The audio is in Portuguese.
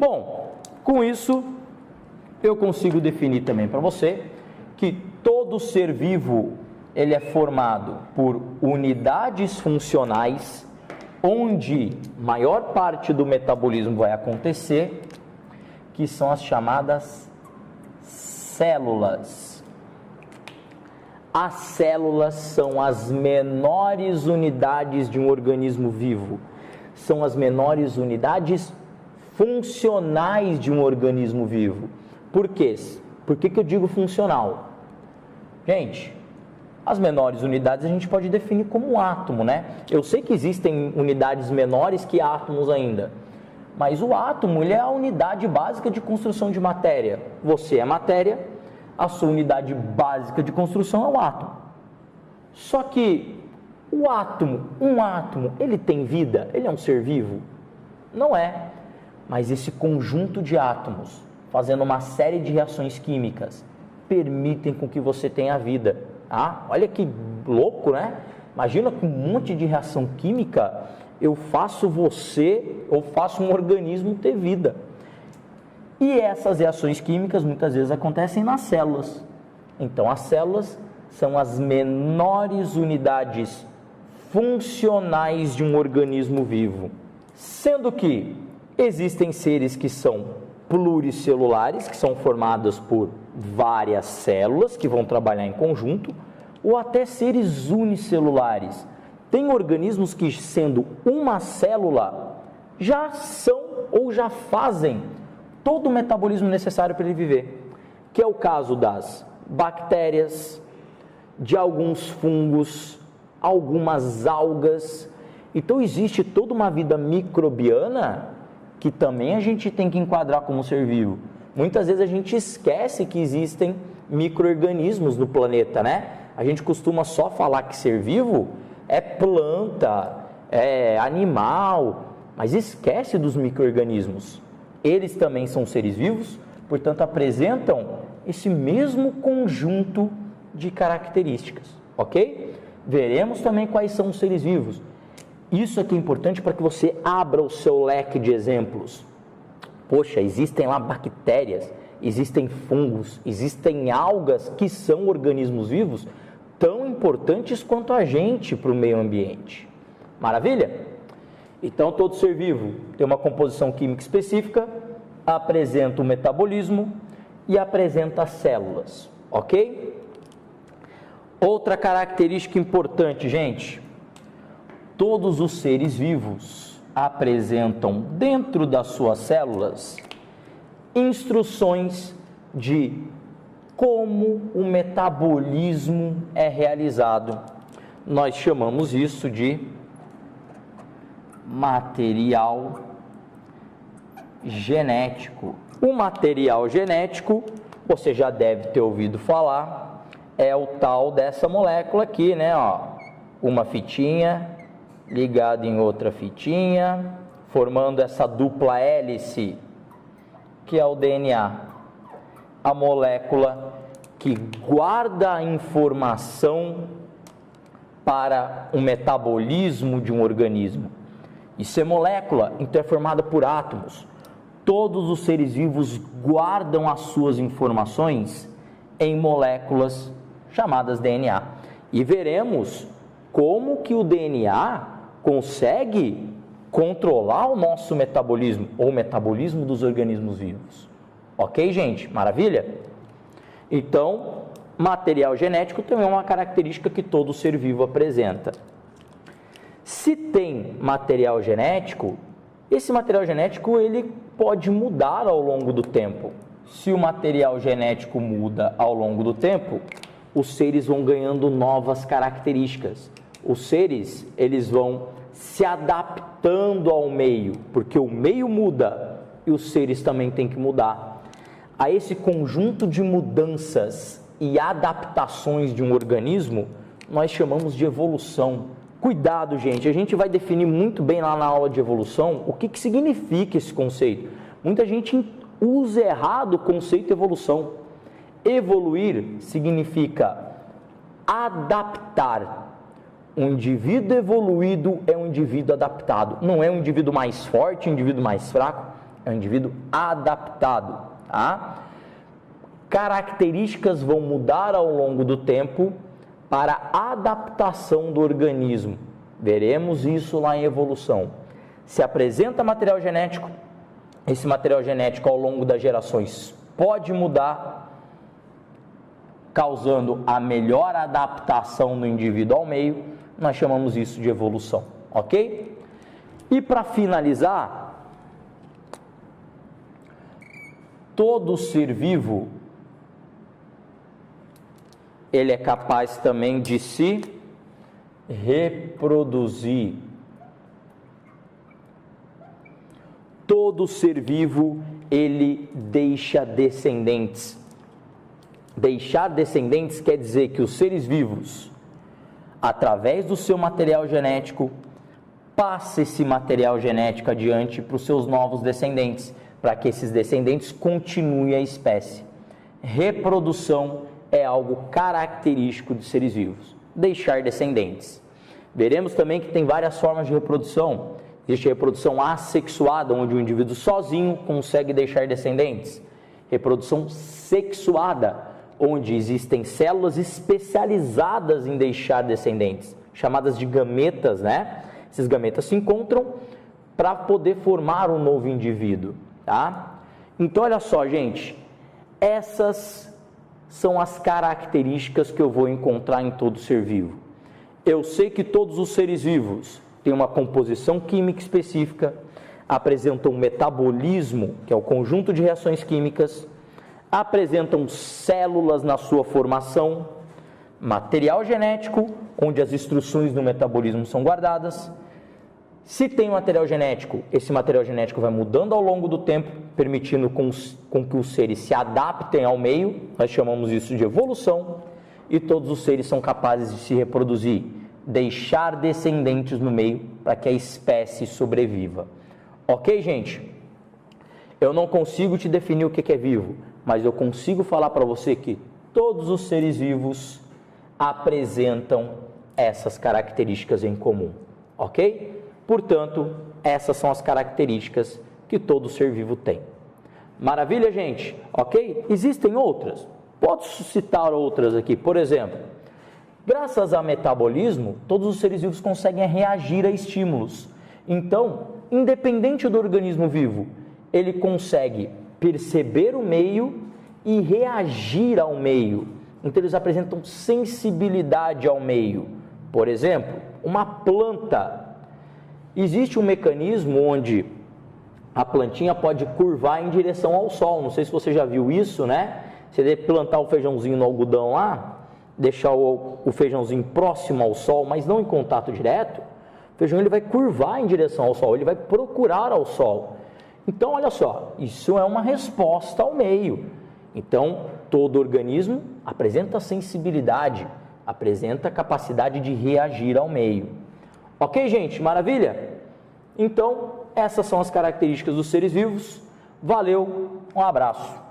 Bom, com isso eu consigo definir também para você que todo ser vivo ele é formado por unidades funcionais, onde maior parte do metabolismo vai acontecer, que são as chamadas células. As células são as menores unidades de um organismo vivo, são as menores unidades funcionais de um organismo vivo. Por quê? Por que eu digo funcional? Gente, as menores unidades a gente pode definir como átomo, né? Eu sei que existem unidades menores que átomos ainda, mas o átomo ele é a unidade básica de construção de matéria. Você é matéria, a sua unidade básica de construção é o átomo. Só que o átomo, um átomo, ele tem vida? Ele é um ser vivo? Não é. Mas esse conjunto de átomos, fazendo uma série de reações químicas, permitem com que você tenha vida. Ah, olha que louco, né? Imagina que um monte de reação química eu faço um organismo ter vida. E essas reações químicas muitas vezes acontecem nas células. Então as células são as menores unidades funcionais de um organismo vivo. Sendo que existem seres que são pluricelulares, que são formados por várias células que vão trabalhar em conjunto, ou até seres unicelulares. Tem organismos que, sendo uma célula, já são ou já fazem todo o metabolismo necessário para ele viver, que é o caso das bactérias, de alguns fungos, algumas algas. Então existe toda uma vida microbiana que também a gente tem que enquadrar como ser vivo. Muitas vezes a gente esquece que existem micro-organismos no planeta, né? A gente costuma só falar que ser vivo é planta, é animal, mas esquece dos micro-organismos. Eles também são seres vivos, portanto apresentam esse mesmo conjunto de características, ok? Veremos também quais são os seres vivos. Isso aqui é importante para que você abra o seu leque de exemplos. Poxa, existem lá bactérias, existem fungos, existem algas que são organismos vivos tão importantes quanto a gente para o meio ambiente. Maravilha? Então, todo ser vivo tem uma composição química específica, apresenta o metabolismo e apresenta as células, ok? Outra característica importante, gente, todos os seres vivos apresentam dentro das suas células instruções de como o metabolismo é realizado. Nós chamamos isso de material genético. O material genético, você já deve ter ouvido falar, é o tal dessa molécula aqui, né? Ó, uma fitinha ligada em outra fitinha, formando essa dupla hélice, que é o DNA. A molécula que guarda a informação para o metabolismo de um organismo. Isso é molécula, então é formada por átomos. Todos os seres vivos guardam as suas informações em moléculas chamadas DNA. E veremos como que o DNA consegue controlar o nosso metabolismo, ou o metabolismo dos organismos vivos. Ok, gente? Maravilha? Então, material genético também é uma característica que todo ser vivo apresenta. Se tem material genético, esse material genético ele pode mudar ao longo do tempo. Se o material genético muda ao longo do tempo, os seres vão ganhando novas características. Os seres, eles vão se adaptando ao meio, porque o meio muda e os seres também têm que mudar. A esse conjunto de mudanças e adaptações de um organismo, nós chamamos de evolução. Cuidado, gente, a gente vai definir muito bem lá na aula de evolução o que significa esse conceito. Muita gente usa errado o conceito evolução. Evoluir significa adaptar. Um indivíduo evoluído é um indivíduo adaptado. Não é um indivíduo mais forte, um indivíduo mais fraco. É um indivíduo adaptado, tá? Características vão mudar ao longo do tempo para a adaptação do organismo. Veremos isso lá em evolução. Se apresenta material genético, esse material genético ao longo das gerações pode mudar, causando a melhor adaptação do indivíduo ao meio. Nós chamamos isso de evolução, ok? E para finalizar, todo ser vivo, ele é capaz também de se reproduzir. Todo ser vivo, ele deixa descendentes. Deixar descendentes quer dizer que os seres vivos, através do seu material genético, passa esse material genético adiante para os seus novos descendentes, para que esses descendentes continuem a espécie. Reprodução é algo característico de seres vivos, deixar descendentes. Veremos também que tem várias formas de reprodução. Existe a reprodução assexuada, onde o indivíduo sozinho consegue deixar descendentes. Reprodução sexuada, onde existem células especializadas em deixar descendentes, chamadas de gametas, né? Esses gametas se encontram para poder formar um novo indivíduo, tá? Então, olha só, gente, essas são as características que eu vou encontrar em todo ser vivo. Eu sei que todos os seres vivos têm uma composição química específica, apresentam um metabolismo, que é o conjunto de reações químicas, apresentam células na sua formação, material genético, onde as instruções do metabolismo são guardadas. Se tem material genético, esse material genético vai mudando ao longo do tempo, permitindo com que os seres se adaptem ao meio. Nós chamamos isso de evolução, e todos os seres são capazes de se reproduzir, deixar descendentes no meio para que a espécie sobreviva. Ok, gente? Eu não consigo te definir o que é vivo, mas eu consigo falar para você que todos os seres vivos apresentam essas características em comum, ok? Portanto, essas são as características que todo ser vivo tem. Maravilha, gente? Ok? Existem outras? Posso citar outras aqui. Por exemplo, graças ao metabolismo, todos os seres vivos conseguem reagir a estímulos. Então, independente do organismo vivo, ele consegue perceber o meio e reagir ao meio. Então, eles apresentam sensibilidade ao meio. Por exemplo, uma planta. Existe um mecanismo onde a plantinha pode curvar em direção ao sol. Não sei se você já viu isso, né? Você deve plantar o feijãozinho no algodão lá, deixar o feijãozinho próximo ao sol, mas não em contato direto. O feijão ele vai curvar em direção ao sol, ele vai procurar ao sol. Então, olha só, isso é uma resposta ao meio. Então, todo organismo apresenta sensibilidade, apresenta capacidade de reagir ao meio. Ok, gente? Maravilha? Então, essas são as características dos seres vivos. Valeu, um abraço.